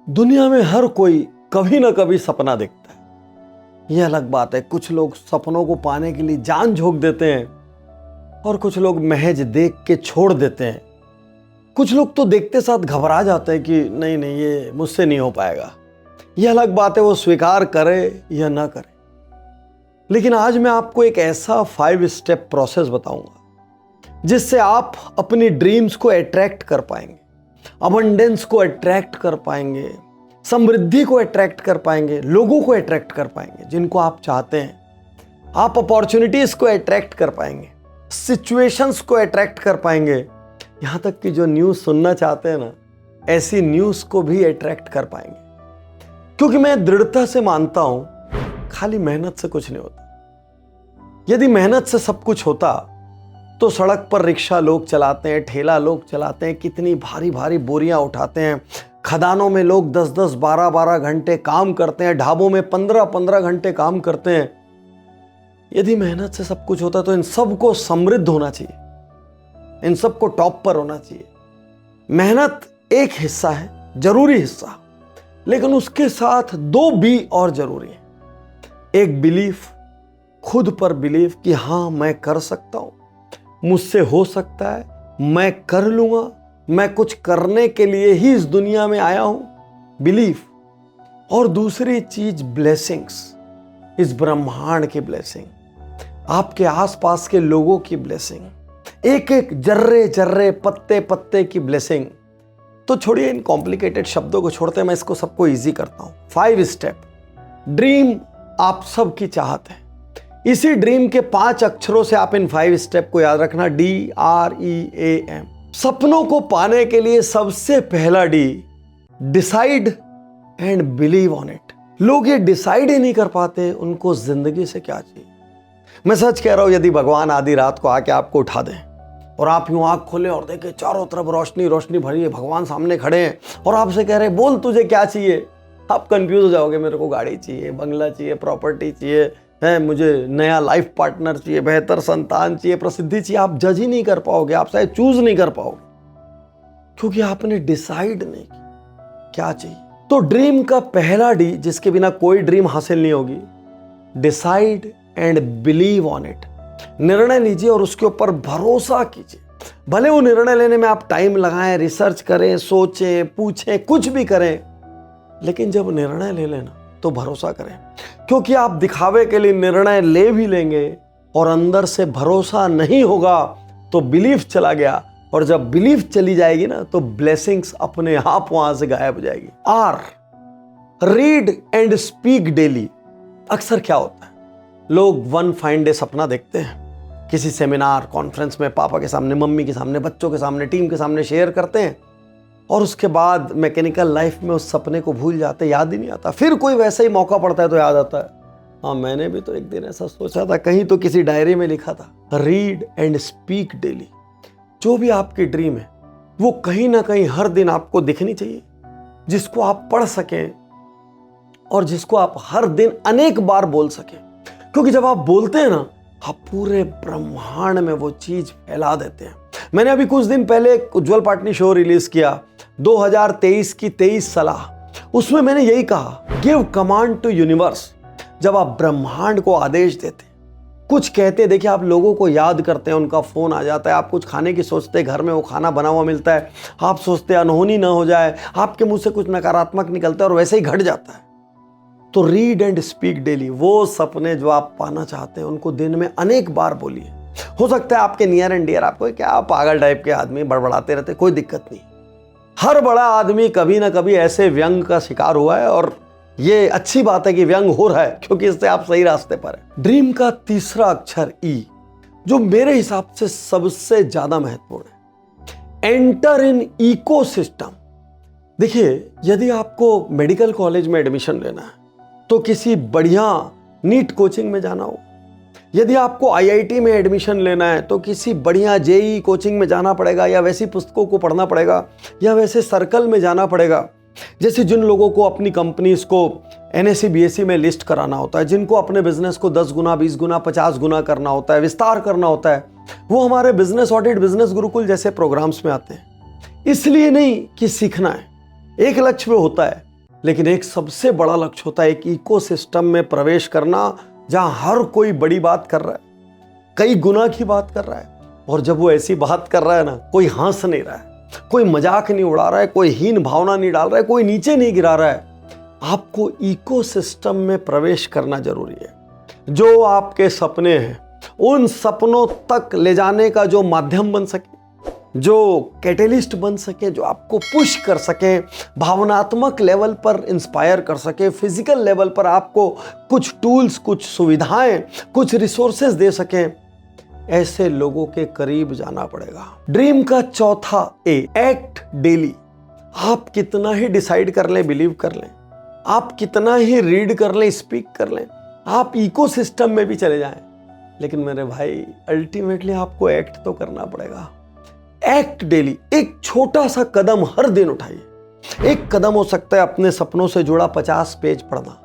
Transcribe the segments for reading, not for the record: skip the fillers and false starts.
दुनिया में हर कोई कभी ना कभी सपना देखता है। यह अलग बात है, कुछ लोग सपनों को पाने के लिए जान झोंक देते हैं और कुछ लोग महज देख के छोड़ देते हैं। कुछ लोग तो देखते साथ घबरा जाते हैं कि नहीं नहीं, ये मुझसे नहीं हो पाएगा। यह अलग बात है, वो स्वीकार करे या ना करे। लेकिन आज मैं आपको एक ऐसा 5 स्टेप प्रोसेस बताऊंगा जिससे आप अपनी ड्रीम्स को अट्रैक्ट कर पाएंगे, अबंडेंस को अट्रैक्ट कर पाएंगे, समृद्धि को अट्रैक्ट कर पाएंगे, लोगों को अट्रैक्ट कर पाएंगे जिनको आप चाहते हैं। आप अपॉर्चुनिटीज को अट्रैक्ट कर पाएंगे, सिचुएशंस को अट्रैक्ट कर पाएंगे, यहां तक कि जो न्यूज़ सुनना चाहते हैं ना, ऐसी न्यूज़ को भी अट्रैक्ट कर पाएंगे। क्योंकि मैं दृढ़ता से मानता हूं, खाली मेहनत से कुछ नहीं होता। यदि मेहनत से सब कुछ होता तो सड़क पर रिक्शा लोग चलाते हैं, ठेला लोग चलाते हैं, कितनी भारी भारी बोरियां उठाते हैं। खदानों में लोग 10-10, 12-12 घंटे काम करते हैं, ढाबों में 15-15 घंटे काम करते हैं। यदि मेहनत से सब कुछ होता तो इन सबको समृद्ध होना चाहिए, इन सबको टॉप पर होना चाहिए। मेहनत एक हिस्सा है, जरूरी हिस्सा, लेकिन उसके साथ 2 बी और जरूरी है। एक बिलीफ, खुद पर बिलीफ कि हाँ मैं कर सकता हूं, मुझसे हो सकता है, मैं कर लूंगा, मैं कुछ करने के लिए ही इस दुनिया में आया हूं, बिलीफ। और दूसरी चीज ब्लेसिंग्स, इस ब्रह्मांड की ब्लेसिंग, आपके आसपास के लोगों की ब्लेसिंग, एक एक जर्रे जर्रे, पत्ते पत्ते की ब्लेसिंग। तो छोड़िए इन कॉम्प्लिकेटेड शब्दों को, छोड़ते मैं इसको सबको इजी करता हूं। 5 स्टेप। ड्रीम आप सबकी चाहत है, इसी ड्रीम के 5 अक्षरों से आप इन 5 स्टेप को याद रखना, DREAM। सपनों को पाने के लिए सबसे पहला D, decide and believe on it. लोग ये डिसाइड ही नहीं कर पाते उनको जिंदगी से क्या चाहिए। मैं सच कह रहा हूं, यदि भगवान आधी रात को आके आपको उठा दें और आप यूं आंख खोले और देखें चारों तरफ रोशनी रोशनी भरी है, भगवान सामने खड़े हैं और आपसे कह रहे हैं बोल तुझे क्या चाहिए, आप कंफ्यूज हो जाओगे। मेरे को गाड़ी चाहिए, बंगला चाहिए, प्रॉपर्टी चाहिए है, मुझे नया लाइफ पार्टनर चाहिए, बेहतर संतान चाहिए, प्रसिद्धि चाहिए। आप जज ही नहीं कर पाओगे, आप शायद चूज नहीं कर पाओगे, क्योंकि आपने डिसाइड नहीं किया क्या चाहिए। तो ड्रीम का पहला डी, जिसके बिना कोई ड्रीम हासिल नहीं होगी, decide and believe on it. निर्णय लीजिए और उसके ऊपर भरोसा कीजिए। भले वो निर्णय लेने में आप टाइम लगाएं, रिसर्च करें, सोचें, पूछें, कुछ भी करें, लेकिन जब निर्णय ले लेना तो भरोसा करें। क्योंकि आप दिखावे के लिए निर्णय ले भी लेंगे और अंदर से भरोसा नहीं होगा तो बिलीफ चला गया, और जब बिलीफ चली जाएगी ना तो ब्लेसिंग्स अपने आप वहां से गायब हो जाएगी। R, read and speak daily. अक्सर क्या होता है, लोग 1 फाइन डे सपना देखते हैं, किसी सेमिनार कॉन्फ्रेंस में पापा के सामने, मम्मी के सामने, बच्चों के सामने, टीम के सामने शेयर करते हैं, और उसके बाद मैकेनिकल लाइफ में उस सपने को भूल जाते, याद ही नहीं आता। फिर कोई वैसा ही मौका पड़ता है तो याद आता है, हाँ मैंने भी तो एक दिन ऐसा सोचा था, कहीं तो किसी डायरी में लिखा था। Read and speak daily. जो भी आपकी ड्रीम है वो कहीं ना कहीं हर दिन आपको दिखनी चाहिए, जिसको आप पढ़ सकें और जिसको आप हर दिन अनेक बार बोल सकें। क्योंकि जब आप बोलते हैं ना, आप पूरे ब्रह्मांड में वो चीज फैला देते हैं। मैंने अभी कुछ दिन पहले एक उज्जवल पाटनी शो रिलीज किया, 2023 की 23 सलाह। उसमें मैंने यही कहा, गिव कमांड टू यूनिवर्स। जब आप ब्रह्मांड को आदेश देते, कुछ कहते, देखिए आप लोगों को याद करते हैं, उनका फोन आ जाता है, आप कुछ खाने की सोचते, घर में वो खाना बना हुआ मिलता है, आप सोचते अनहोनी ना हो जाए, आपके मुंह से कुछ नकारात्मक निकलता है और वैसे ही घट जाता है। तो रीड एंड स्पीक डेली। वो सपने जो आप पाना चाहते हैं उनको दिन में अनेक बार बोलिए। हो सकता है आपके नियर एंड डियर आपको क्या पागल टाइप के आदमी बड़बड़ाते रहते, कोई दिक्कत नहीं। हर बड़ा आदमी कभी ना कभी ऐसे व्यंग का शिकार हुआ है, और ये अच्छी बात है कि व्यंग हो रहा है, क्योंकि इससे आप सही रास्ते पर हैं। ड्रीम का तीसरा अक्षर E, जो मेरे हिसाब से सबसे ज्यादा महत्वपूर्ण है, एंटर इन इकोसिस्टम। देखिए, यदि आपको मेडिकल कॉलेज में एडमिशन लेना है तो किसी बढ़िया नीट कोचिंग में जाना हो। यदि आपको IIT में एडमिशन लेना है तो किसी बढ़िया JEE कोचिंग में जाना पड़ेगा, या वैसी पुस्तकों को पढ़ना पड़ेगा, या वैसे सर्कल में जाना पड़ेगा। जैसे जिन लोगों को अपनी कंपनीज को NSE BSE में लिस्ट कराना होता है, जिनको अपने बिजनेस को 10 गुना, 20 गुना, 50 गुना करना होता है, विस्तार करना होता है, वो हमारे बिजनेस ऑडिट, बिजनेस गुरुकुल जैसे प्रोग्राम्स में आते हैं। इसलिए नहीं कि सीखना है, एक लक्ष्य पे होता है, लेकिन एक सबसे बड़ा लक्ष्य होता है एक इकोसिस्टम में प्रवेश करना जहां हर कोई बड़ी बात कर रहा है, कई गुना की बात कर रहा है। और जब वो ऐसी बात कर रहा है ना, कोई हंस नहीं रहा है, कोई मजाक नहीं उड़ा रहा है, कोई हीन भावना नहीं डाल रहा है, कोई नीचे नहीं गिरा रहा है, आपको इकोसिस्टम में प्रवेश करना जरूरी है। जो आपके सपने हैं उन सपनों तक ले जाने का जो माध्यम बन सके, जो कैटेलिस्ट बन सके, जो आपको पुश कर सके, भावनात्मक लेवल पर इंस्पायर कर सके, फिजिकल लेवल पर आपको कुछ टूल्स, कुछ सुविधाएं, कुछ रिसोर्सेज दे सके, ऐसे लोगों के करीब जाना पड़ेगा। ड्रीम का चौथा ए, एक्ट डेली। आप कितना ही डिसाइड कर लें, बिलीव कर लें, आप कितना ही रीड कर लें, स्पीक कर लें, आप इकोसिस्टम में भी चले जाएं, लेकिन मेरे भाई अल्टीमेटली आपको एक्ट तो करना पड़ेगा। Act daily. एक छोटा सा कदम हर दिन उठाइए। एक कदम हो सकता है अपने सपनों से जुड़ा 50 पेज पढ़ना,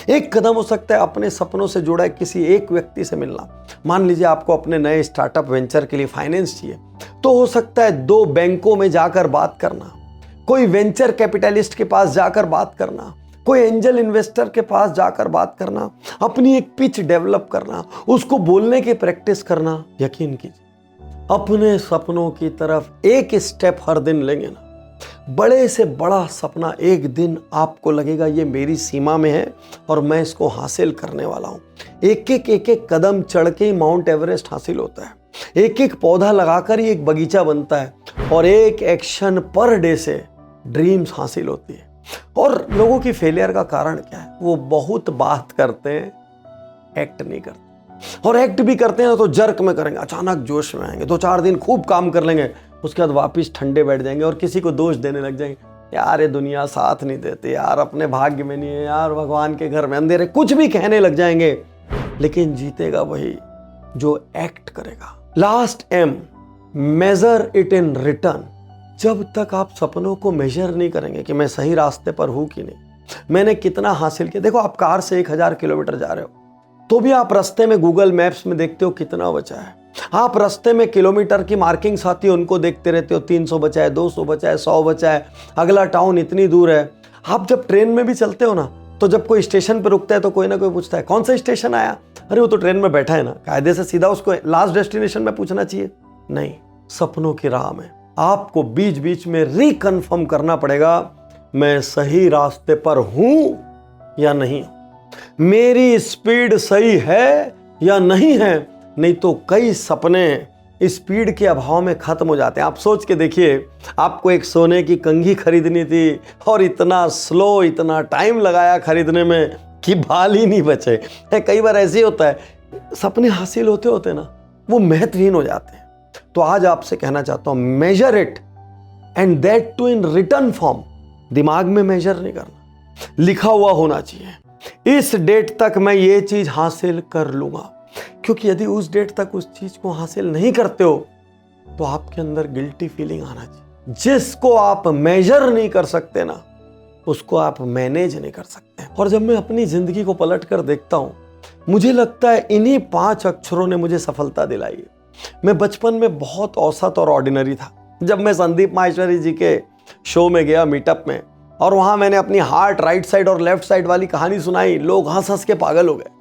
एक कदम हो सकता है अपने सपनों से जुड़ा किसी एक व्यक्ति से मिलना। मान लीजिए आपको अपने नए स्टार्टअप वेंचर के लिए फाइनेंस चाहिए, तो हो सकता है 2 बैंकों में जाकर बात करना, कोई वेंचर कैपिटलिस्ट के पास जाकर बात करना, कोई एंजल इन्वेस्टर के पास जाकर बात करना, अपनी एक पिच डेवलप करना, उसको बोलने की प्रैक्टिस करना। यकीन कीजिए, अपने सपनों की तरफ एक स्टेप हर दिन लेंगे ना, बड़े से बड़ा सपना एक दिन आपको लगेगा ये मेरी सीमा में है और मैं इसको हासिल करने वाला हूँ। एक एक कदम चढ़ के ही माउंट एवरेस्ट हासिल होता है, एक एक पौधा लगाकर ही एक बगीचा बनता है, और एक एक्शन पर डे से ड्रीम्स हासिल होती है। और लोगों की फेलियर का कारण क्या है? वो बहुत बात करते हैं, एक्ट नहीं करते, और एक्ट भी करते हैं तो जर्क में करेंगे, अचानक जोश में आएंगे, 2-4 दिन खूब काम कर लेंगे, उसके बाद वापस ठंडे बैठ जाएंगे और किसी को दोष देने लग जाएंगे, यार ये दुनिया साथ नहीं देती, यार अपने भाग्य में नहीं है, यार भगवान के घर में अंधेरे, कुछ भी कहने लग जाएंगे। लेकिन जीतेगा वही जो एक्ट करेगा। Last M, measure it in return. जब तक आप सपनों को मेजर नहीं करेंगे कि मैं सही रास्ते पर हूं कि नहीं, मैंने कितना हासिल किया। देखो, आप कार से 1000 किलोमीटर जा रहे हो तो भी आप रास्ते में गूगल मैप्स में देखते हो कितना बचा है। आप रास्ते में किलोमीटर की मार्किंग्स आती है, उनको देखते रहते हो, 300 बचा है, 200 बचा है, 100 बचा है, अगला टाउन इतनी दूर है। आप जब ट्रेन में भी चलते हो ना, तो जब कोई स्टेशन पर रुकता है तो कोई ना कोई पूछता है कौन सा स्टेशन आया, अरे वो तो ट्रेन में बैठा है ना। कायदे से सीधा उसको लास्ट डेस्टिनेशन में पूछना चाहिए? नहीं। सपनों की राह में आपको बीच बीच में रिकन्फर्म करना पड़ेगा, मैं सही रास्ते पर हूं या नहीं, मेरी स्पीड सही है या नहीं है। नहीं तो कई सपने स्पीड के अभाव में खत्म हो जाते हैं। आप सोच के देखिए, आपको एक सोने की कंघी खरीदनी थी और इतना स्लो, इतना टाइम लगाया खरीदने में कि बाल ही नहीं बचे। कई बार ऐसे ही होता है, सपने हासिल होते होते ना वो महत्वहीन हो जाते हैं। तो आज आपसे कहना चाहता हूं, measure it and that too in return form. दिमाग में मेजर नहीं करना, लिखा हुआ होना चाहिए, इस डेट तक मैं ये चीज हासिल कर लूंगा। क्योंकि यदि उस डेट तक उस चीज को हासिल नहीं करते हो तो आपके अंदर गिल्टी फीलिंग आना चाहिए। जिसको आप मेजर नहीं कर सकते ना, उसको आप मैनेज नहीं कर सकते। और जब मैं अपनी जिंदगी को पलट कर देखता हूं, मुझे लगता है इन्हीं 5 अक्षरों ने मुझे सफलता दिलाई है। मैं बचपन में बहुत औसत और ऑर्डिनरी था। जब मैं संदीप माहेश्वरी जी के शो में गया, मीटअप में, और वहां मैंने अपनी हार्ट राइट साइड और लेफ्ट साइड वाली कहानी सुनाई, लोग हंस हंस के पागल हो गए।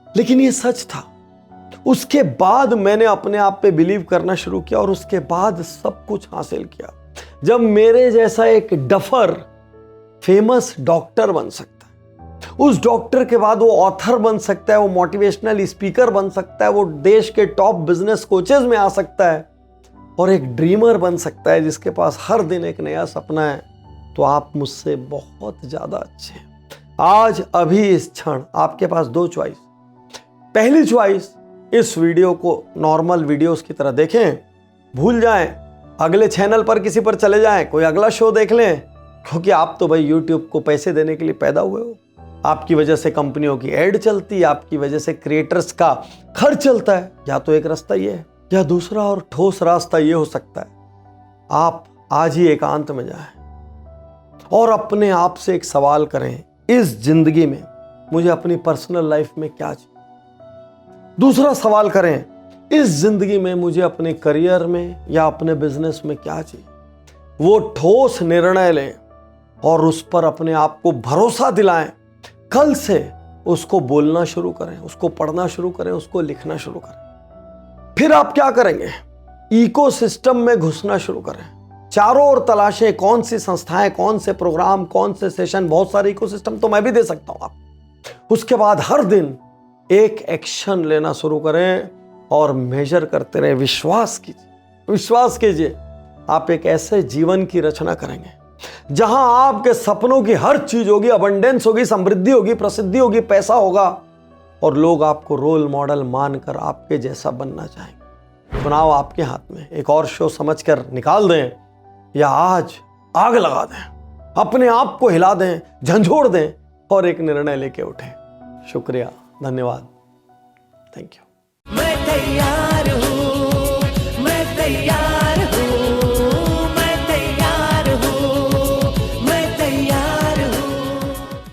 लेकिन ये सच था। उसके बाद मैंने अपने आप पे बिलीव करना शुरू किया और उसके बाद सब कुछ हासिल किया। जब मेरे जैसा एक डफर फेमस डॉक्टर बन सकता है, उस डॉक्टर के बाद वो ऑथर बन सकता है, वो मोटिवेशनल स्पीकर बन सकता है, वो देश के टॉप बिजनेस कोचेस में आ सकता है, और एक ड्रीमर बन सकता है जिसके पास हर दिन एक नया सपना है, तो आप मुझसे बहुत ज्यादा अच्छे हैं। आज अभी इस क्षण आपके पास 2 चॉइस। पहली चॉइस, इस वीडियो को नॉर्मल वीडियोस की तरह देखें, भूल जाएं, अगले चैनल पर किसी पर चले जाएं, कोई अगला शो देख लें, क्योंकि आप तो भाई यूट्यूब को पैसे देने के लिए पैदा हुए हो। आपकी वजह से कंपनियों की एड चलती है, आपकी वजह से क्रिएटर्स का खर्च चलता है। या तो एक रास्ता ये है, या दूसरा और ठोस रास्ता ये हो सकता है, आप आज ही एकांत में जाएं और अपने आप से एक सवाल करें, इस जिंदगी में मुझे अपनी पर्सनल लाइफ में क्या चाहिए। दूसरा सवाल करें, इस जिंदगी में मुझे अपने करियर में या अपने बिजनेस में क्या चाहिए। वो ठोस निर्णय लें और उस पर अपने आप को भरोसा दिलाएं। कल से उसको बोलना शुरू करें, उसको पढ़ना शुरू करें, उसको लिखना शुरू करें। फिर आप क्या करेंगे? इकोसिस्टम में घुसना शुरू करें। चारों ओर तलाशें कौन सी संस्थाएं, कौन से प्रोग्राम, कौन से सेशन, बहुत सारे इकोसिस्टम तो मैं भी दे सकता हूं आप। उसके बाद हर दिन एक एक्शन लेना शुरू करें और मेजर करते रहे। विश्वास कीजिए, विश्वास कीजिए, आप एक ऐसे जीवन की रचना करेंगे जहां आपके सपनों की हर चीज होगी, अबंडेंस होगी, समृद्धि होगी, प्रसिद्धि होगी, पैसा होगा और लोग आपको रोल मॉडल मानकर आपके जैसा बनना चाहेंगे। चुनाव आपके हाथ में। एक और शो समझकर निकाल दें या आज आग लगा दें, अपने आप को हिला दें, झंझोड़ दें और एक निर्णय लेके उठें। शुक्रिया, धन्यवाद, थैंक यू। मैं तैयार हूं, मैं तैयार